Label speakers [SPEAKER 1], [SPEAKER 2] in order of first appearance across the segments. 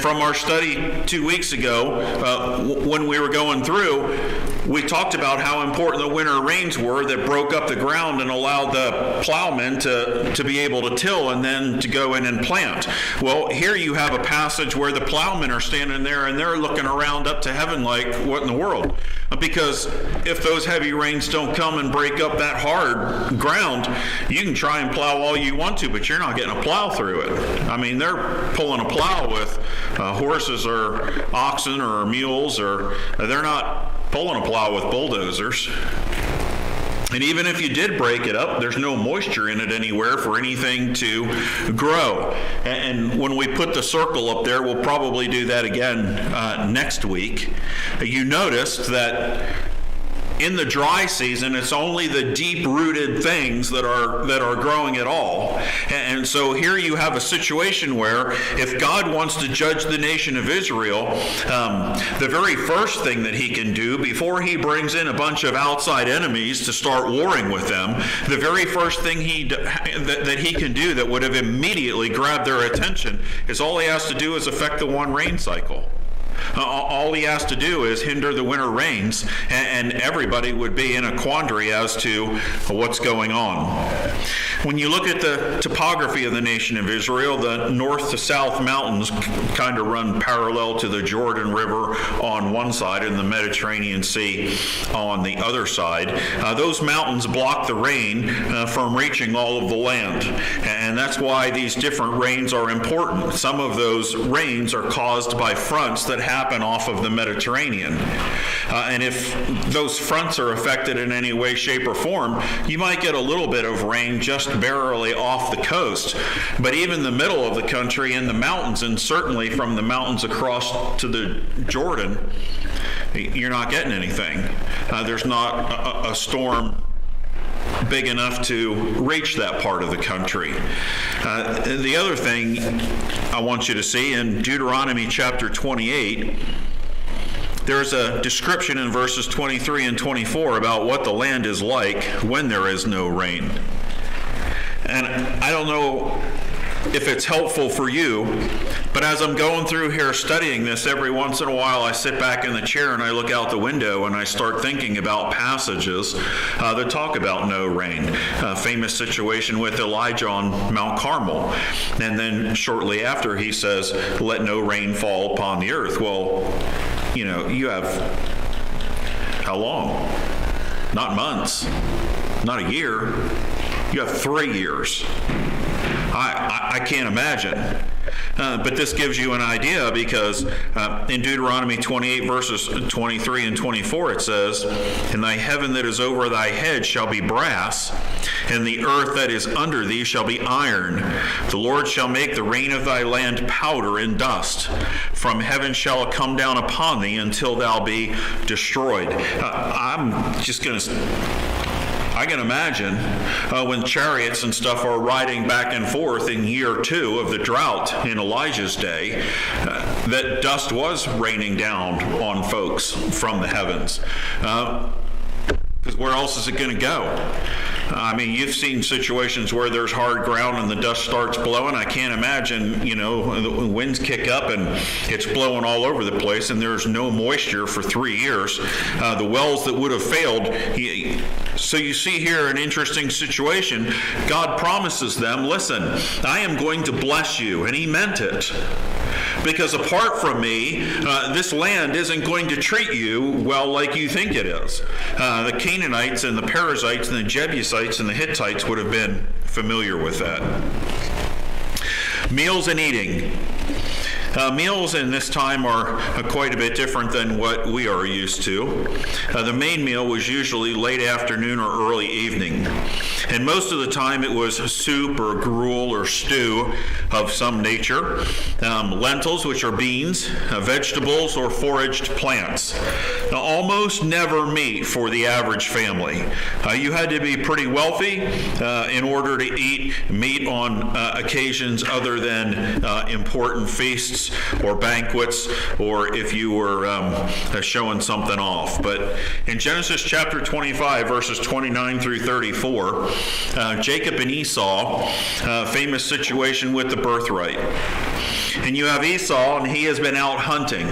[SPEAKER 1] from our study 2 weeks ago, when we were going through, we talked about how important the winter rains were that broke up the ground and allowed the plowmen to be able to till and then to go in and plant. Well, here you have a passage where the plowmen are standing there and they're looking around up to heaven like, what in the world? Because if those heavy rains don't come and break up that hard ground, you can try and plow all you want to, but you're not getting a plow through it. I mean, they're pulling a plow with horses or oxen or mules, or they're not pulling a plow with bulldozers. And even if you did break it up, there's no moisture in it anywhere for anything to grow. And when we put the circle up there, we'll probably do that again next week. You noticed that in the dry season, it's only the deep-rooted things that are growing at all. And so here you have a situation where if God wants to judge the nation of Israel, the very first thing that he can do before he brings in a bunch of outside enemies to start warring with them, the very first thing that he can do that would have immediately grabbed their attention is all he has to do is affect the one rain cycle. All he has to do is hinder the winter rains, and everybody would be in a quandary as to what's going on. When you look at the topography of the nation of Israel, the north to south mountains kind of run parallel to the Jordan River on one side and the Mediterranean Sea on the other side. Those mountains block the rain from reaching all of the land, and that's why these different rains are important. Some of those rains are caused by fronts that happen off of the Mediterranean. And if those fronts are affected in any way, shape, or form, you might get a little bit of rain just barely off the coast. But even the middle of the country and the mountains, and certainly from the mountains across to the Jordan, you're not getting anything. There's not a storm big enough to reach that part of the country. The other thing I want you to see in Deuteronomy chapter 28, there's a description in verses 23 and 24 about what the land is like when there is no rain. And I don't know if it's helpful for you, but as I'm going through here studying this, every once in a while I sit back in the chair and I look out the window and I start thinking about passages that talk about no rain. A famous situation with Elijah on Mount Carmel. And then shortly after he says, let no rain fall upon the earth. Well, you know, you have how long? Not months, not a year. You have 3 years. I can't imagine. But this gives you an idea because in Deuteronomy 28 verses 23 and 24 it says, and thy heaven that is over thy head shall be brass, and the earth that is under thee shall be iron. The Lord shall make the rain of thy land powder and dust. From heaven shall it come down upon thee until thou be destroyed. I can imagine when chariots and stuff are riding back and forth in year 2 of the drought in Elijah's day, that dust was raining down on folks from the heavens. Because where else is it going to go? I mean, you've seen situations where there's hard ground and the dust starts blowing. I can't imagine, you know, the winds kick up and it's blowing all over the place and there's no moisture for 3 years. The wells that would have failed. So you see here an interesting situation. God promises them, listen, I am going to bless you. And he meant it. Because apart from me, this land isn't going to treat you well like you think it is. The Canaanites and the Perizzites and the Jebusites and the Hittites would have been familiar with that. Meals and eating. Meals in this time are quite a bit different than what we are used to. The main meal was usually late afternoon or early evening. And most of the time it was soup or gruel or stew of some nature. Lentils, which are beans, vegetables, or foraged plants. Now, almost never meat for the average family. You had to be pretty wealthy in order to eat meat on occasions other than important feasts or banquets, or if you were showing something off. But in Genesis chapter 25, verses 29 through 34, Jacob and Esau, famous situation with the birthright. And you have Esau, and he has been out hunting.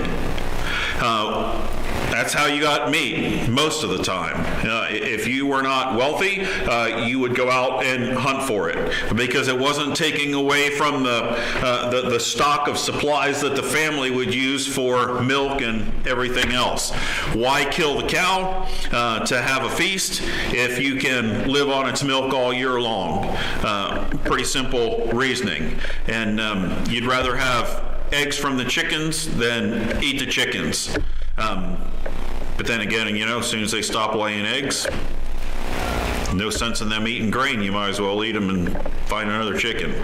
[SPEAKER 1] That's how you got meat most of the time. If you were not wealthy, you would go out and hunt for it, because it wasn't taking away from the stock of supplies that the family would use for milk and everything else. Why kill the cow to have a feast if you can live on its milk all year long? Pretty simple reasoning. And you'd rather have eggs from the chickens than eat the chickens. But then again, as soon as they stop laying eggs, no sense in them eating grain. You might as well eat them and find another chicken.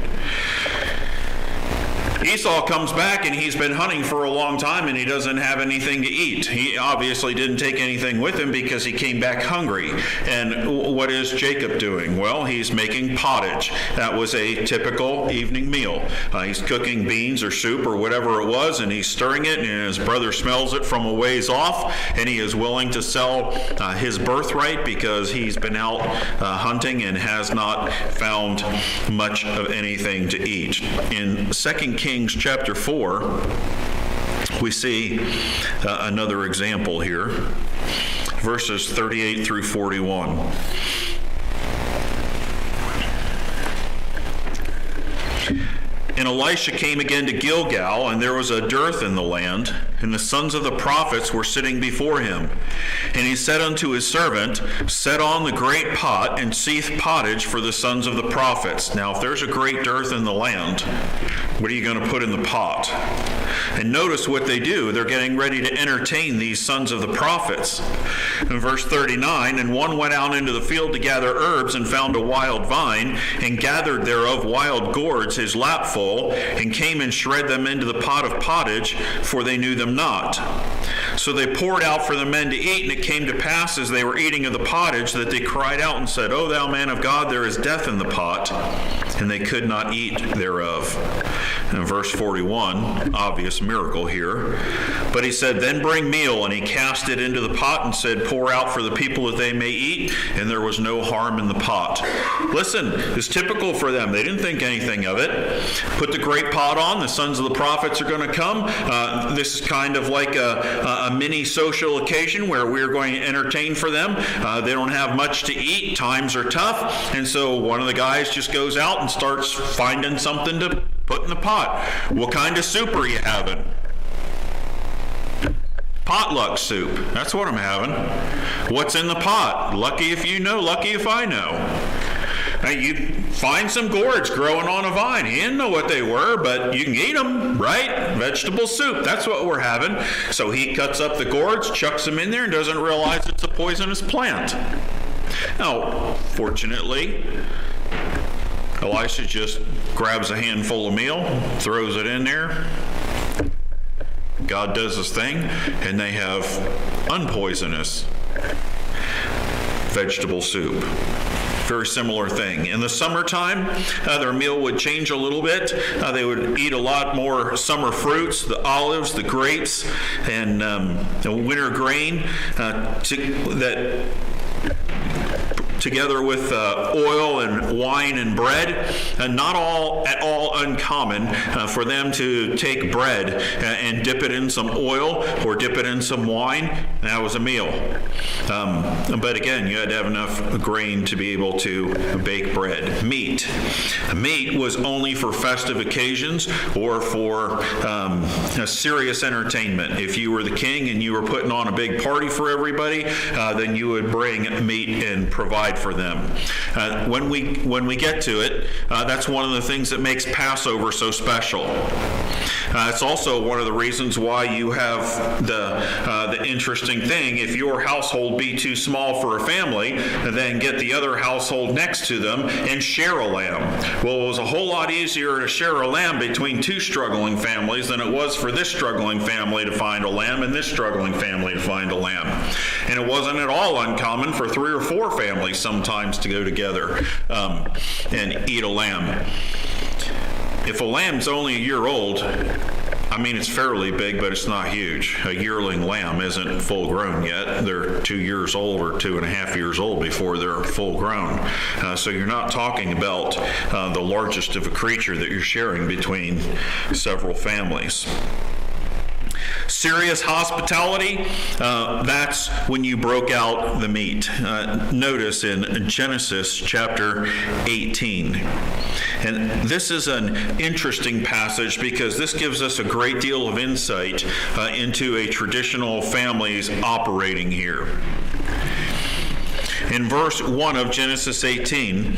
[SPEAKER 1] Esau comes back, and he's been hunting for a long time, and he doesn't have anything to eat. He obviously didn't take anything with him because he came back hungry. And what is Jacob doing? Well, he's making pottage. That was a typical evening meal. He's cooking beans or soup or whatever it was, and he's stirring it, and his brother smells it from a ways off, and he is willing to sell his birthright because he's been out hunting and has not found much of anything to eat. In 2 Kings chapter 4, we see another example here, verses 38 through 41. And Elisha came again to Gilgal, and there was a dearth in the land, and the sons of the prophets were sitting before him. And he said unto his servant, Set on the great pot, and seethe pottage for the sons of the prophets. Now, if there's a great dearth in the land, what are you going to put in the pot? And notice what they do. They're getting ready to entertain these sons of the prophets. In verse 39, and one went out into the field to gather herbs, and found a wild vine, and gathered thereof wild gourds his lapful, and came and shred them into the pot of pottage, for they knew them not. So they poured out for the men to eat, and it came to pass, as they were eating of the pottage, that they cried out and said, O thou man of God, there is death in the pot. And they could not eat thereof. In verse 41, obvious miracle here. But he said, Then bring meal, and he cast it into the pot, and said, Pour out for the people that they may eat. And there was no harm in the pot. Listen, it's typical for them. They didn't think anything of it. Put the great pot on. The sons of the prophets are going to come. This is kind of like a mini social occasion where we're going to entertain for them. They don't have much to eat. Times are tough. And so one of the guys just goes out and starts finding something to put in the pot. What kind of soup are you having? Potluck soup. That's what I'm having. What's in the pot? Lucky if you know, lucky if I know. Now, you find some gourds growing on a vine. He didn't know what they were, but you can eat them, right? Vegetable soup. That's what we're having. So he cuts up the gourds, chucks them in there, and doesn't realize it's a poisonous plant. Now, fortunately, Elisha just grabs a handful of meal, throws it in there. God does his thing, and they have unpoisonous vegetable soup. Very similar thing. In the summertime, their meal would change a little bit. They would eat a lot more summer fruits, the olives, the grapes, and the winter grain together with oil and wine and bread, and not at all uncommon for them to take bread and dip it in some oil or dip it in some wine. That was a meal. But again, you had to have enough grain to be able to bake bread. Meat was only for festive occasions or for a serious entertainment. If you were the king and you were putting on a big party for everybody, then you would bring meat and provide for them. When we get to it, that's one of the things that makes Passover so special. It's also one of the reasons why you have the interesting thing. If your household be too small for a family, then get the other household next to them and share a lamb. Well, it was a whole lot easier to share a lamb between two struggling families than it was for this struggling family to find a lamb and this struggling family to find a lamb. And it wasn't at all uncommon for 3 or 4 families sometimes to go together and eat a lamb. If a lamb's only a year old, I mean, it's fairly big, but it's not huge. A yearling lamb isn't full grown yet. They're 2 years old or 2.5 years old before they're full grown. So you're not talking about the largest of a creature that you're sharing between several families. Serious hospitality, that's when you broke out the meat. Notice in Genesis chapter 18. And this is an interesting passage because this gives us a great deal of insight into a traditional family's operating here. In verse 1 of Genesis 18,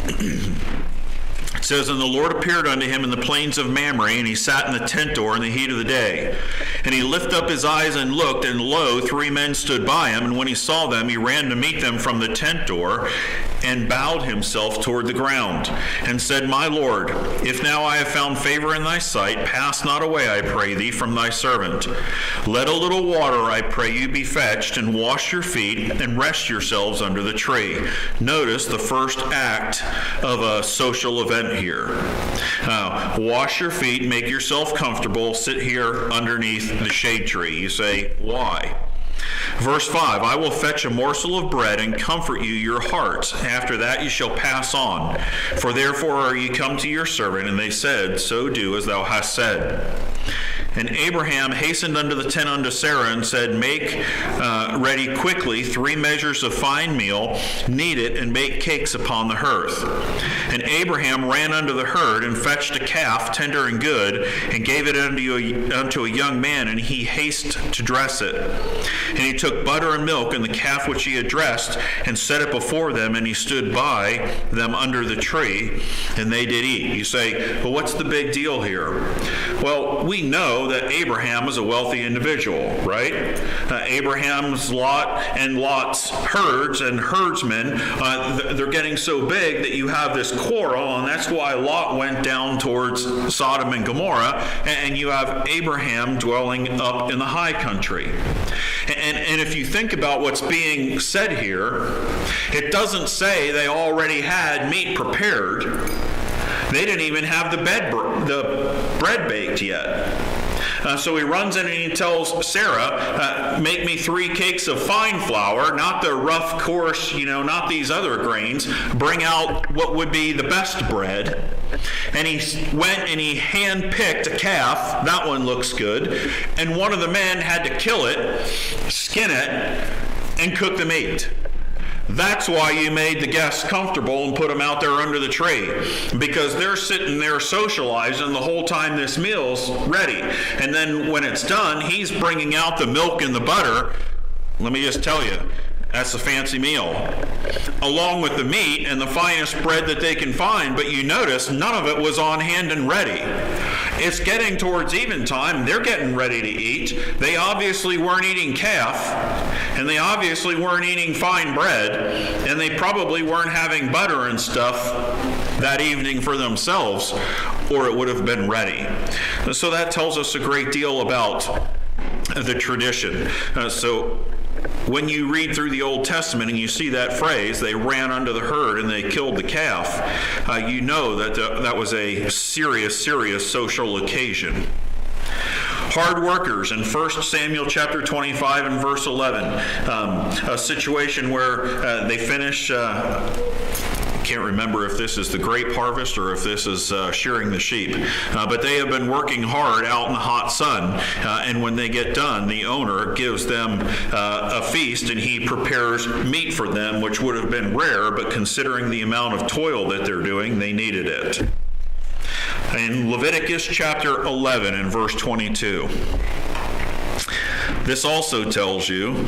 [SPEAKER 1] it says, "And the Lord appeared unto him in the plains of Mamre, and he sat in the tent door in the heat of the day. And he lifted up his eyes and looked, and lo, 3 men stood by him. And when he saw them, he ran to meet them from the tent door, and bowed himself toward the ground, and said, My Lord, if now I have found favor in thy sight, pass not away, I pray thee, from thy servant. Let a little water, I pray you, be fetched, and wash your feet, and rest yourselves under the tree." Notice the first act of a social event here. Wash your feet, make yourself comfortable, sit here underneath the shade tree. You say, why? Verse 5, "I will fetch a morsel of bread and comfort you your hearts. After that you shall pass on. For therefore are ye come to your servant. And they said, So do as thou hast said. And Abraham hastened unto the tent unto Sarah and said, Make ready quickly 3 measures of fine meal, knead it, and bake cakes upon the hearth. And Abraham ran unto the herd and fetched a calf, tender and good, and gave it unto a young man, and he hasted to dress it. And he took butter and milk and the calf which he had dressed, and set it before them, and he stood by them under the tree, and they did eat." You say, well, what's the big deal here? Well, we know that Abraham is a wealthy individual, right? Abraham's Lot and Lot's herds and herdsmen, they're getting so big that you have this quarrel, and that's why Lot went down towards Sodom and Gomorrah, and you have Abraham dwelling up in the high country. And if you think about what's being said here, it doesn't say they already had meat prepared. They didn't even have the bread baked yet. So he runs in and he tells Sarah, make me 3 cakes of fine flour, not the rough, coarse, not these other grains. Bring out what would be the best bread. And he went and he hand-picked a calf. That one looks good. And one of the men had to kill it, skin it, and cook the meat. That's why you made the guests comfortable and put them out there under the tree, because they're sitting there socializing the whole time this meal's ready. And then when it's done, he's bringing out the milk and the butter. Let me just tell you, that's a fancy meal, along with the meat and the finest bread that they can find. But you notice none of it was on hand and ready. It's getting towards eventime. They're getting ready to eat. They obviously weren't eating calf, and they obviously weren't eating fine bread, and they probably weren't having butter and stuff that evening for themselves, or it would have been ready. So that tells us a great deal about the tradition. So when you read through the Old Testament and you see that phrase, they ran unto the herd and they killed the calf, you know that that was a serious social occasion. Hard workers in 1 Samuel chapter 25 and verse 11, a situation where they finish, can't remember if this is the grape harvest or if this is shearing the sheep, but they have been working hard out in the hot sun, and when they get done, the owner gives them a feast, and he prepares meat for them, which would have been rare, but considering the amount of toil that they're doing, they needed it. In Leviticus chapter 11 and verse 22, this also tells you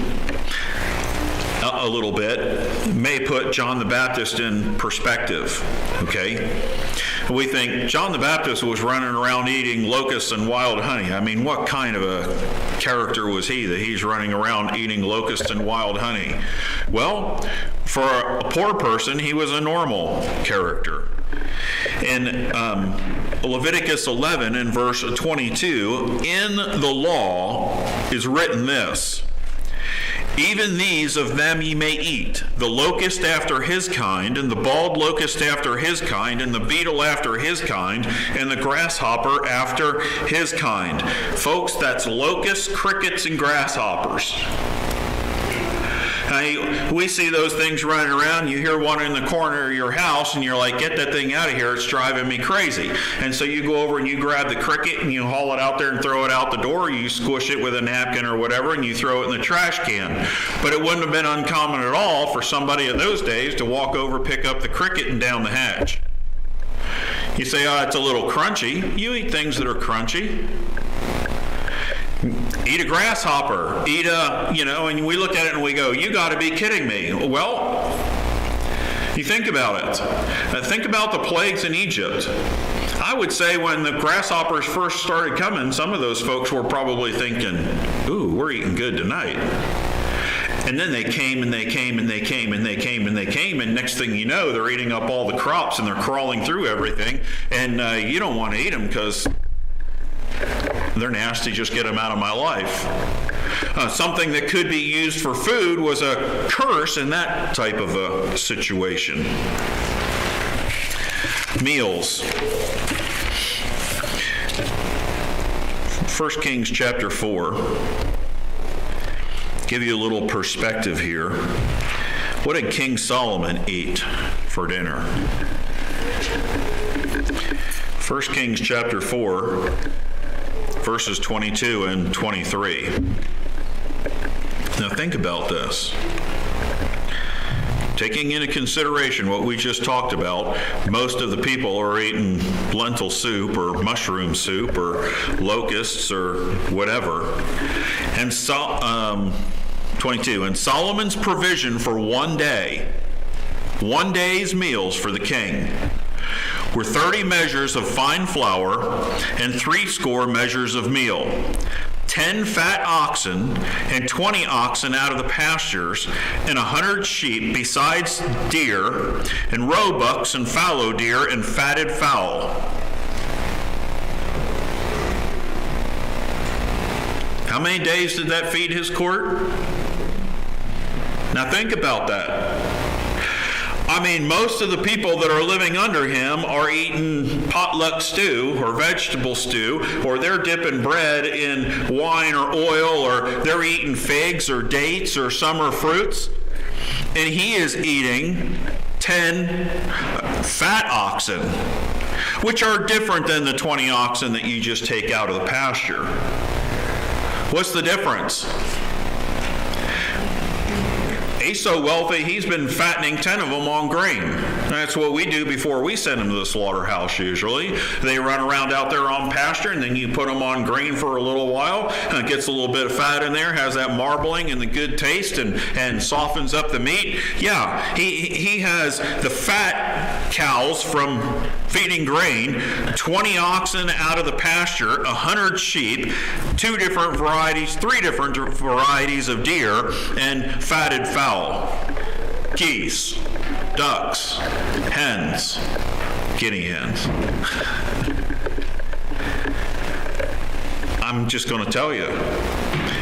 [SPEAKER 1] a little bit, may put John the Baptist in perspective, okay? We think John the Baptist was running around eating locusts and wild honey. I mean, what kind of a character was he that he's running around eating locusts and wild honey? Well, for a poor person, he was a normal character. In Leviticus 11 and verse 22, in the law is written this: Even these of them ye may eat, the locust after his kind, and the bald locust after his kind, and the beetle after his kind, and the grasshopper after his kind. Folks, that's locusts, crickets, and grasshoppers. We see those things running around. You hear one in the corner of your house, and you're like, get that thing out of here. It's driving me crazy. And so you go over and you grab the cricket, and you haul it out there and throw it out the door. You squish it with a napkin or whatever, and you throw it in the trash can. But it wouldn't have been uncommon at all for somebody in those days to walk over, pick up the cricket, and down the hatch. You say, oh, it's a little crunchy. You eat things that are crunchy. Eat a grasshopper, and we look at it and we go, you got to be kidding me. Well, you think about it. Think about the plagues in Egypt. I would say when the grasshoppers first started coming, some of those folks were probably thinking, ooh, we're eating good tonight. And then they came and they came and they came and they came and they came, and next thing you know, they're eating up all the crops and they're crawling through everything, and you don't want to eat them because they're nasty. Just get them out of my life. Something that could be used for food was a curse in that type of a situation. Meals. 1 Kings chapter 4. Give you a little perspective here. What did King Solomon eat for dinner? 1 Kings chapter 4. Verses 22 and 23. Now think about this. Taking into consideration what we just talked about, most of the people are eating lentil soup or mushroom soup or locusts or whatever. And 22, and Solomon's provision for one day's meals for the king, were 30 measures of fine flour and 80 measures of meal, 10 fat oxen and 20 oxen out of the pastures, and 100 sheep, besides deer, and roebucks and fallow deer and fatted fowl. How many days did that feed his court? Now think about that. I mean, most of the people that are living under him are eating potluck stew or vegetable stew, or they're dipping bread in wine or oil, or they're eating figs or dates or summer fruits. And he is eating 10 fat oxen, which are different than the 20 oxen that you just take out of the pasture. What's the difference? He's so wealthy, he's been fattening 10 of them on grain. That's what we do before we send them to the slaughterhouse usually. They run around out there on pasture, and then you put them on grain for a little while, and it gets a little bit of fat in there, has that marbling and the good taste, and softens up the meat. Yeah, he has the fat cows from feeding grain, 20 oxen out of the pasture, 100 sheep, 3 different varieties of deer, and fatted fowl. Geese, ducks, hens, guinea hens. I'm just going to tell you,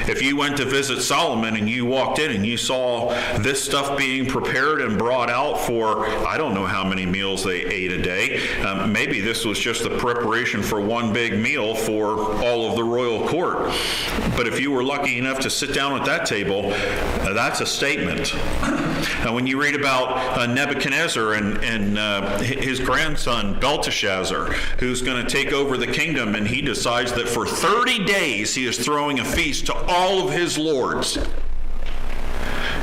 [SPEAKER 1] if you went to visit Solomon and you walked in and you saw this stuff being prepared and brought out for, I don't know how many meals they ate a day. Maybe this was just the preparation for one big meal for all of the royal court. But if you were lucky enough to sit down at that table, that's a statement. When you read about Nebuchadnezzar and his grandson Belteshazzar, who's going to take over the kingdom, and he decides that for 30 days he is throwing a feast to all of his lords.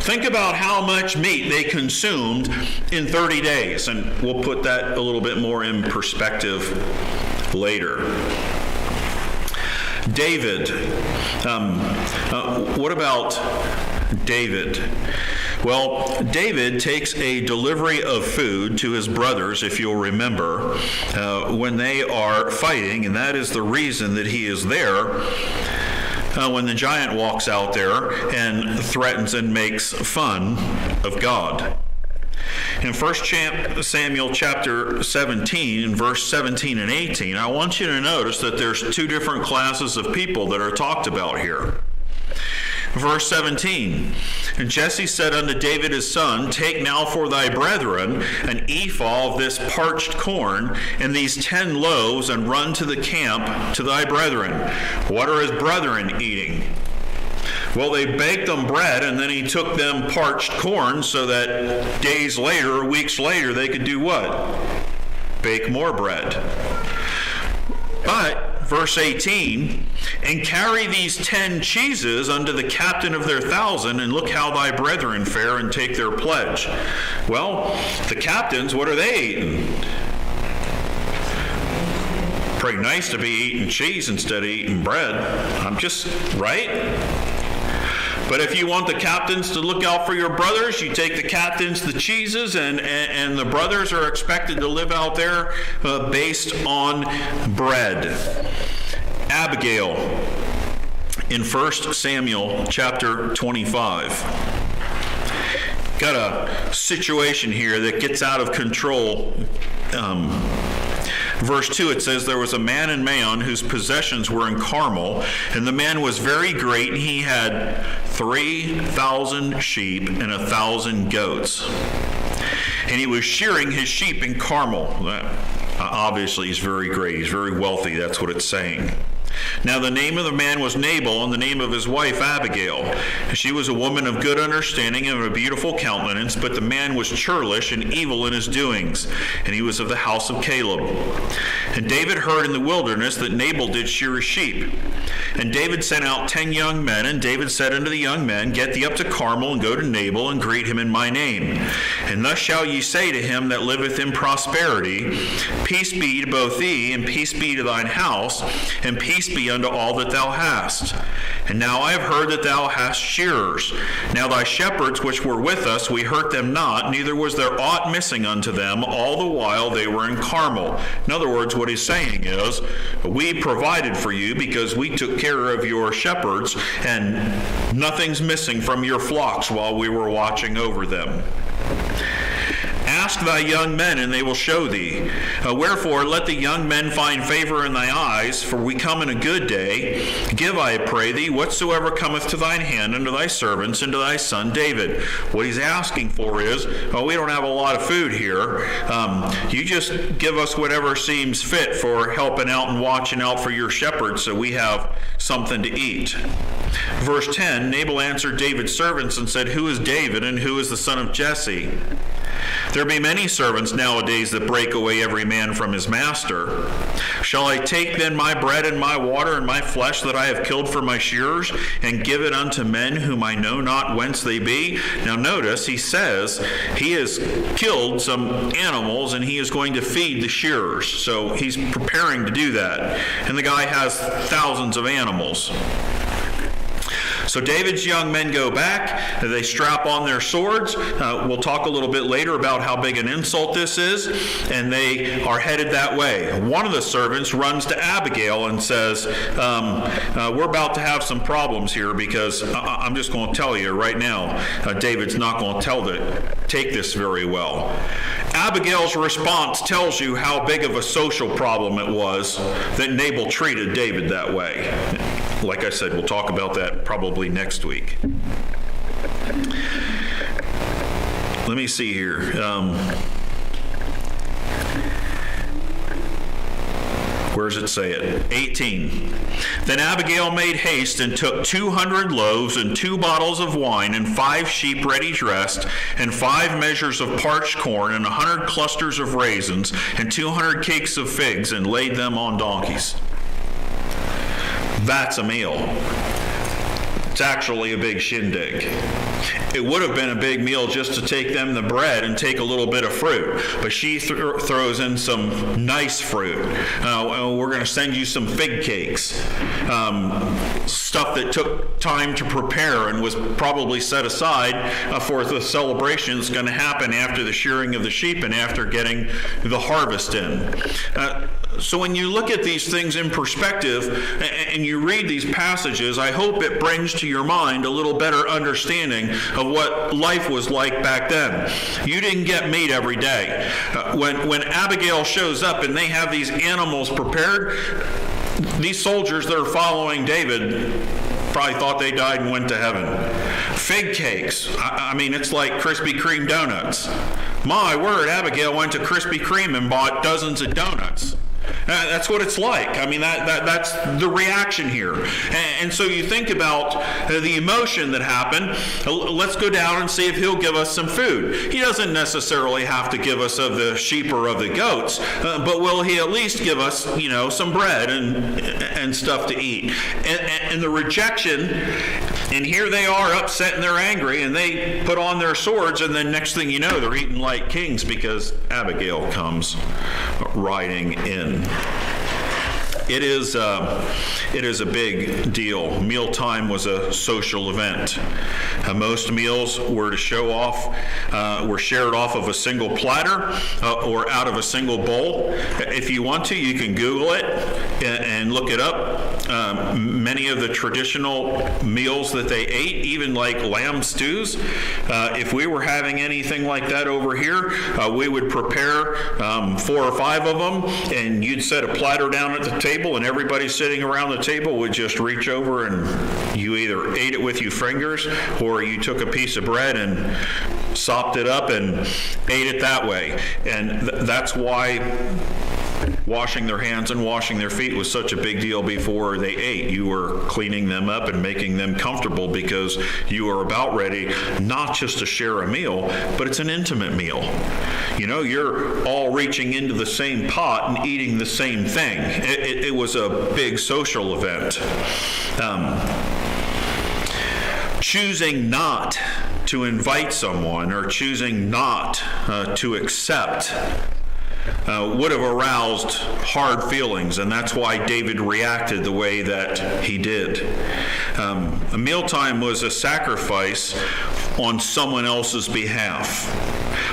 [SPEAKER 1] Think about how much meat they consumed in 30 days, and we'll put that a little bit more in perspective later. David. What about David? Well, David takes a delivery of food to his brothers, if you'll remember, when they are fighting, and that is the reason that he is there. When the giant walks out there and threatens and makes fun of God. In 1 Samuel chapter 17, verse 17 and 18, I want you to notice that there's 2 different classes of people that are talked about here. Verse 17, and Jesse said unto David his son, take now for thy brethren an ephah of this parched corn, and these 10 loaves, and run to the camp to thy brethren. What are his brethren eating? Well, they baked them bread, and then he took them parched corn so that days later or weeks later they could do what? Bake more bread. But, verse 18, and carry these 10 cheeses unto the captain of their 1,000, and look how thy brethren fare, and take their pledge. Well, the captains, what are they eating? Pretty nice to be eating cheese instead of eating bread. I'm just, right? But if you want the captains to look out for your brothers, you take the captains the cheeses, and the brothers are expected to live out there based on bread. Abigail in 1 Samuel chapter 25. Got a situation here that gets out of control. Verse 2, it says, there was a man in Maon whose possessions were in Carmel, and the man was very great, and he had 3,000 sheep and 1,000 goats. And he was shearing his sheep in Carmel. Obviously, he's very great. He's very wealthy. That's what it's saying. Now the name of the man was Nabal, and the name of his wife Abigail. She was a woman of good understanding and of a beautiful countenance, but the man was churlish and evil in his doings, and he was of the house of Caleb. And David heard in the wilderness that Nabal did shear his sheep. And David sent out 10 young men, and David said unto the young men, get thee up to Carmel, and go to Nabal, and greet him in my name. And thus shall ye say to him that liveth in prosperity, peace be to both thee, and peace be to thine house, and peace be unto all that thou hast. And now I have heard that thou hast shearers. Now thy shepherds which were with us, we hurt them not, neither was there aught missing unto them, all the while they were in Carmel. In other words, what he's saying is, we provided for you because we took care of your shepherds, and nothing's missing from your flocks while we were watching over them. Ask thy young men, and they will show thee. Wherefore, let the young men find favor in thy eyes, for we come in a good day. Give, I pray thee, whatsoever cometh to thine hand unto thy servants and to thy son David. What he's asking for is, we don't have a lot of food here. You just give us whatever seems fit for helping out and watching out for your shepherds, so we have something to eat. Verse 10, Nabal answered David's servants and said, who is David, and who is the son of Jesse? There be many servants nowadays that break away every man from his master. Shall I take then my bread and my water and my flesh that I have killed for my shearers, and give it unto men whom I know not whence they be? Now notice, he says he has killed some animals and he is going to feed the shearers. So he's preparing to do that. And the guy has thousands of animals. So David's young men go back. They strap on their swords. We'll talk a little bit later about how big an insult this is. And they are headed that way. One of the servants runs to Abigail and says, we're about to have some problems here, because I'm just going to tell you right now, David's not going to take this very well. Abigail's response tells you how big of a social problem it was that Nabal treated David that way. Like I said, we'll talk about that probably next week. Let me see here. Where does it say it? 18. Then Abigail made haste and took 200 loaves and 2 bottles of wine and 5 sheep ready dressed and 5 measures of parched corn and 100 clusters of raisins and 200 cakes of figs, and laid them on donkeys. That's a meal. It's actually a big shindig. It would have been a big meal just to take them the bread and take a little bit of fruit, but she throws in some nice fruit. We're going to send you some fig cakes, stuff that took time to prepare and was probably set aside for the celebration that's going to happen after the shearing of the sheep and after getting the harvest in. So when you look at these things in perspective and you read these passages, I hope it brings to your mind a little better understanding of what life was like back then. You didn't get meat every day. When Abigail shows up and they have these animals prepared, these soldiers that are following David, probably thought they died and went to heaven. Fig cakes. I mean, it's like Krispy Kreme donuts. My word, Abigail went to Krispy Kreme and bought dozens of donuts. That's what it's like. I mean, that's the reaction here. And so you think about the emotion that happened. Let's go down and see if he'll give us some food. He doesn't necessarily have to give us of the sheep or of the goats, but will he at least give us, some bread and stuff to eat? And the rejection, and here they are upset and they're angry, and they put on their swords, and then next thing you know, they're eating like kings because Abigail comes riding in. It is a big deal. Mealtime was a social event. Most meals were to show off, were shared off of a single platter or out of a single bowl. If you want to, you can Google it and look it up. Many of the traditional meals that they ate, even like lamb stews, if we were having anything like that over here, we would prepare 4 or 5 of them, and you'd set a platter down at the table, and everybody sitting around the table would just reach over, and you either ate it with your fingers or you took a piece of bread and sopped it up and ate it that way. And that's why washing their hands and washing their feet was such a big deal before they ate. You were cleaning them up and making them comfortable because you are about ready not just to share a meal, but it's an intimate meal. You're all reaching into the same pot and eating the same thing. It was a big social event. Choosing not to invite someone or choosing not to accept would have aroused hard feelings, and that's why David reacted the way that he did. A mealtime was a sacrifice on someone else's behalf.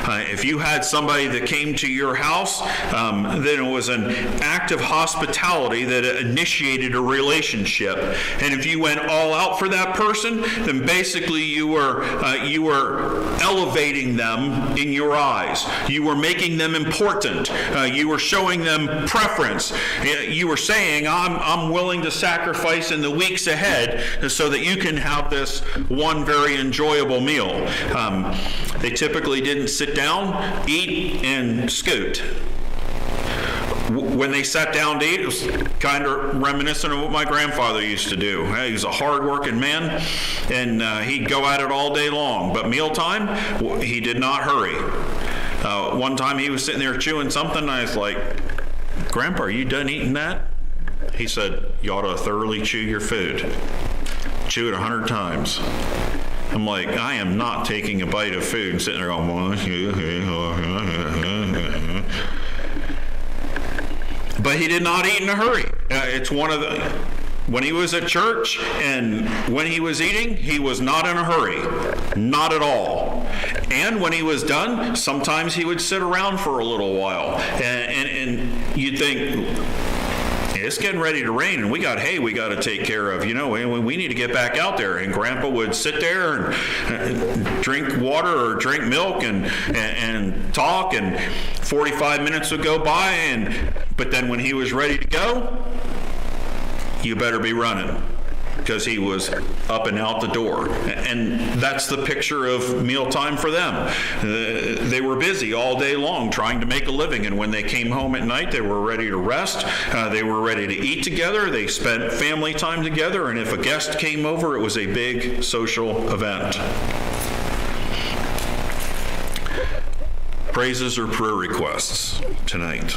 [SPEAKER 1] If you had somebody that came to your house, then it was an act of hospitality that initiated a relationship. And if you went all out for that person, then basically you were elevating them in your eyes. You were making them important. You were showing them preference. You were saying, I'm willing to sacrifice in the weeks ahead so that you can have this one very enjoyable meal. They typically didn't sit down, eat, and scoot. When they sat down to eat, it was kind of reminiscent of what my grandfather used to do. He was a hard-working man, and he'd go at it all day long. But mealtime, he did not hurry. One time he was sitting there chewing something, and I was like, "Grandpa, are you done eating that?" He said, "You ought to thoroughly chew your food. Chew it 100 times. I'm like, I am not taking a bite of food and sitting there going, but he did not eat in a hurry. It's one of the, when he was at church and when he was eating, he was not in a hurry, not at all. And when he was done, sometimes he would sit around for a little while, and you'd think, it's getting ready to rain, and we got hay we got to take care of. We need to get back out there. And Grandpa would sit there and drink water or drink milk and talk, and 45 minutes would go by, but then when he was ready to go, you better be running, because he was up and out the door. And that's the picture of mealtime for them. They were busy all day long trying to make a living, and when they came home at night, they were ready to rest. They were ready to eat together. They spent family time together, and if a guest came over, it was a big social event. Praises or prayer requests tonight?